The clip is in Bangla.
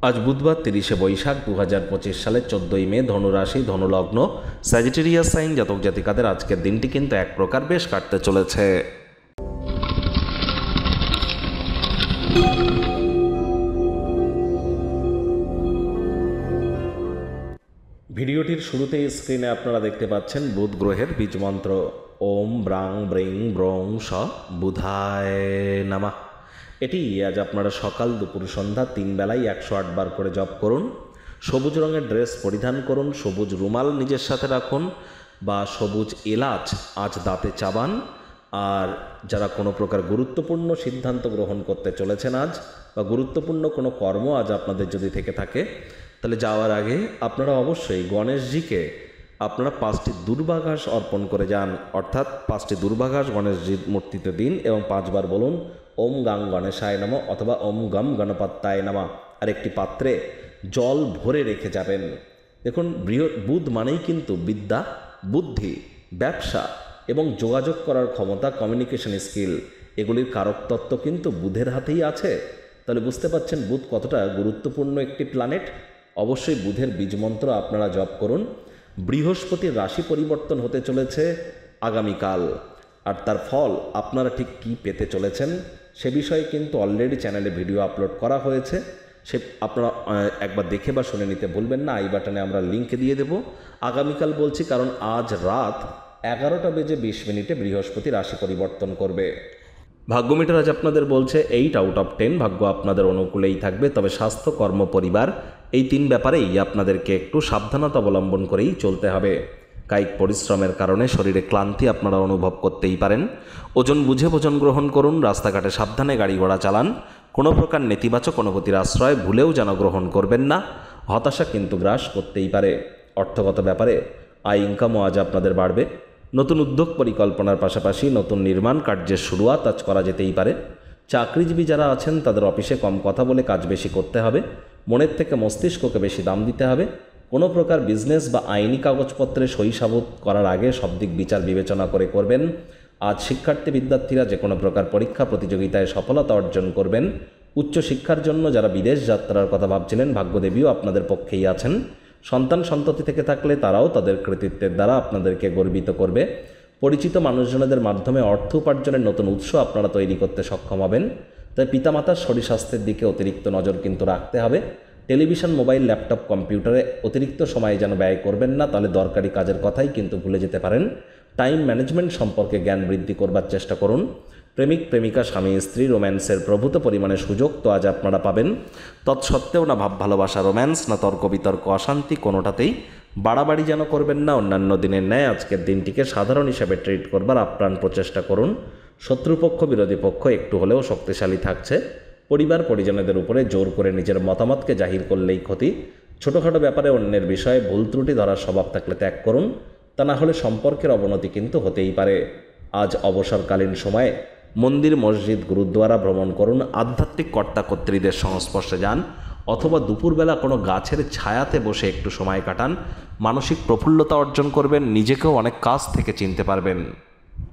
আজ বুধবার 30শে বৈশাখ 2025 সালের 14ই মে, ধনুরাশি, ধনুলগ্ন, স্যাজিটেরিয়াস সাইন জাতক জাতিকাদের আজকের দিনটি কিন্তু এক প্রকার বেশ কাটতে চলেছে। ভিডিওটির শুরুতেই স্ক্রিনে আপনারা দেখতে পাচ্ছেন বুধ গ্রহের বীজমন্ত্র ওম ব্রাং ব্রিং ব্রং স বুধায় নামা। এটি আজ আপনারা সকাল, দুপুর, সন্ধ্যা 3 বেলায় 108 বার করে জপ করুন। সবুজ রঙের ড্রেস পরিধান করুন, সবুজ রুমাল নিজের সাথে রাখুন বা সবুজ এলাচ আজ দাঁতে চাবান। আর যারা কোনো প্রকার গুরুত্বপূর্ণ সিদ্ধান্ত গ্রহণ করতে চলেছেন আজ, বা গুরুত্বপূর্ণ কোনো কর্ম আজ আপনাদের যদি থেকে থাকে, তাহলে যাওয়ার আগে আপনারা অবশ্যই গণেশজিকে আপনারা 5টি দুর্বাঘাস অর্পণ করে যান। অর্থাৎ 5টি দুর্বাঘাস গণেশজির মূর্তিতে দিন এবং 5 বার বলুন ওম গাং গণেশায় নমঃ অথবা ওম গম গণপত্যায় নমঃ। আর একটি পাত্রে জল ভরে রেখে যাবেন। দেখুন, বুধ মানেই কিন্তু বিদ্যা, বুদ্ধি, ব্যবসা এবং যোগাযোগ করার ক্ষমতা, কমিউনিকেশন স্কিল, এগুলির কারকতত্ত্ব কিন্তু বুধের হাতেই আছে। তাহলে বুঝতে পারছেন বুধ কতটা গুরুত্বপূর্ণ একটি প্ল্যানেট। অবশ্যই বুধের বীজমন্ত্র আপনারা জপ করুন। বৃহস্পতির রাশি পরিবর্তন হতে চলেছে আগামীকাল, আর তার ফল আপনারা ঠিক কী পেতে চলেছেন সে বিষয়ে কিন্তু অলরেডি চ্যানেলে ভিডিও আপলোড করা হয়েছে। সে আপনারা একবার দেখে বা শুনে নিতে ভুলবেন না। আই বাটনে আমরা লিঙ্ক দিয়ে দেব। আগামীকাল বলছি কারণ আজ রাত 11:20 বৃহস্পতি রাশি পরিবর্তন করবে। ভাগ্যমিটার আজ আপনাদের বলছে 8 আউট অফ 10 ভাগ্য আপনাদের অনুকূলেই থাকবে। তবে স্বাস্থ্য, কর্ম, পরিবার এই 3 ব্যাপারেই আপনাদেরকে একটু সাবধানতা অবলম্বন করেই চলতে হবে। কায়িক পরিশ্রমের কারণে শরীরে ক্লান্তি আপনারা অনুভব করতেই পারেন। ওজন বুঝে ভোজন গ্রহণ করুন। রাস্তাঘাটে সাবধানে গাড়ি ঘোড়া চালান। কোনো প্রকার নেতিবাচক অনুভূতির আশ্রয় ভুলেও যেন গ্রহণ করবেন না। হতাশা কিন্তু গ্রাস করতেই পারে। অর্থগত ব্যাপারে আয় ইনকামও আজ আপনাদের বাড়বে। নতুন উদ্যোগ পরিকল্পনার পাশাপাশি নতুন নির্মাণ কার্যের শুরুয়াত আজ করা যেতেই পারে। চাকরিজীবী যারা আছেন তাদের অফিসে কম কথা বলে কাজ বেশি করতে হবে। মনের থেকে মস্তিষ্ককে বেশি দাম দিতে হবে। কোনো প্রকার বিজনেস বা আইনি কাগজপত্রে সই সাবুত করার আগে সব দিক বিচার বিবেচনা করে করবেন। আজ শিক্ষার্থী বিদ্যার্থীরা যে কোনো প্রকার পরীক্ষা প্রতিযোগিতায় সফলতা অর্জন করবেন। উচ্চশিক্ষার জন্য যারা বিদেশ যাত্রার কথা ভাবছিলেন, ভাগ্যদেবীও আপনাদের পক্ষেই আছেন। সন্তান সন্ততি থেকে থাকলে তারাও তাদের কৃতিত্বের দ্বারা আপনাদেরকে গর্বিত করবে। পরিচিত মানুষজনদের মাধ্যমে অর্থ উপার্জনের নতুন উৎস আপনারা তৈরি করতে সক্ষম হবেন। তাই পিতামাতার শরীর স্বাস্থ্যের দিকে অতিরিক্ত নজর কিন্তু রাখতে হবে। টেলিভিশন, মোবাইল, ল্যাপটপ, কম্পিউটারে অতিরিক্ত সময় যেন ব্যয় করবেন না, তাহলে দরকারি কাজের কথাই কিন্তু ভুলে যেতে পারেন। টাইম ম্যানেজমেন্ট সম্পর্কে জ্ঞান বৃদ্ধি করবার চেষ্টা করুন। প্রেমিক প্রেমিকা, স্বামী স্ত্রী রোম্যান্সের প্রভূত পরিমাণে সুযোগ তো আজ আপনারা পাবেন। তৎসত্ত্বেও না ভাব ভালোবাসা, রোম্যান্স, না তর্ক বিতর্ক, অশান্তি, কোনোটাতেই বাড়াবাড়ি যেন করবেন না। অন্যান্য দিনের ন্যায় আজকের দিনটিকে সাধারণ হিসাবে ট্রিট করবার আপ্রাণ প্রচেষ্টা করুন। শত্রুপক্ষ, বিরোধী পক্ষ একটু হলেও শক্তিশালী থাকছে। পরিবার পরিজনদের উপরে জোর করে নিজের মতামতকে জাহির করলেই ক্ষতি। ছোটোখাটো ব্যাপারে অন্যের বিষয়ে ভুল ত্রুটি ধরার স্বভাব থাকলে ত্যাগ করুন, তা না হলে সম্পর্কের অবনতি কিন্তু হতেই পারে। আজ অবসরকালীন সময়ে মন্দির, মসজিদ, গুরুদ্বারা ভ্রমণ করুন। আধ্যাত্মিক কর্তাকর্ত্রীদের সংস্পর্শে যান অথবা দুপুরবেলা কোনো গাছের ছায়াতে বসে একটু সময় কাটান। মানসিক প্রফুল্লতা অর্জন করবেন, নিজেকেও অনেক কাছ থেকে চিনতে পারবেন।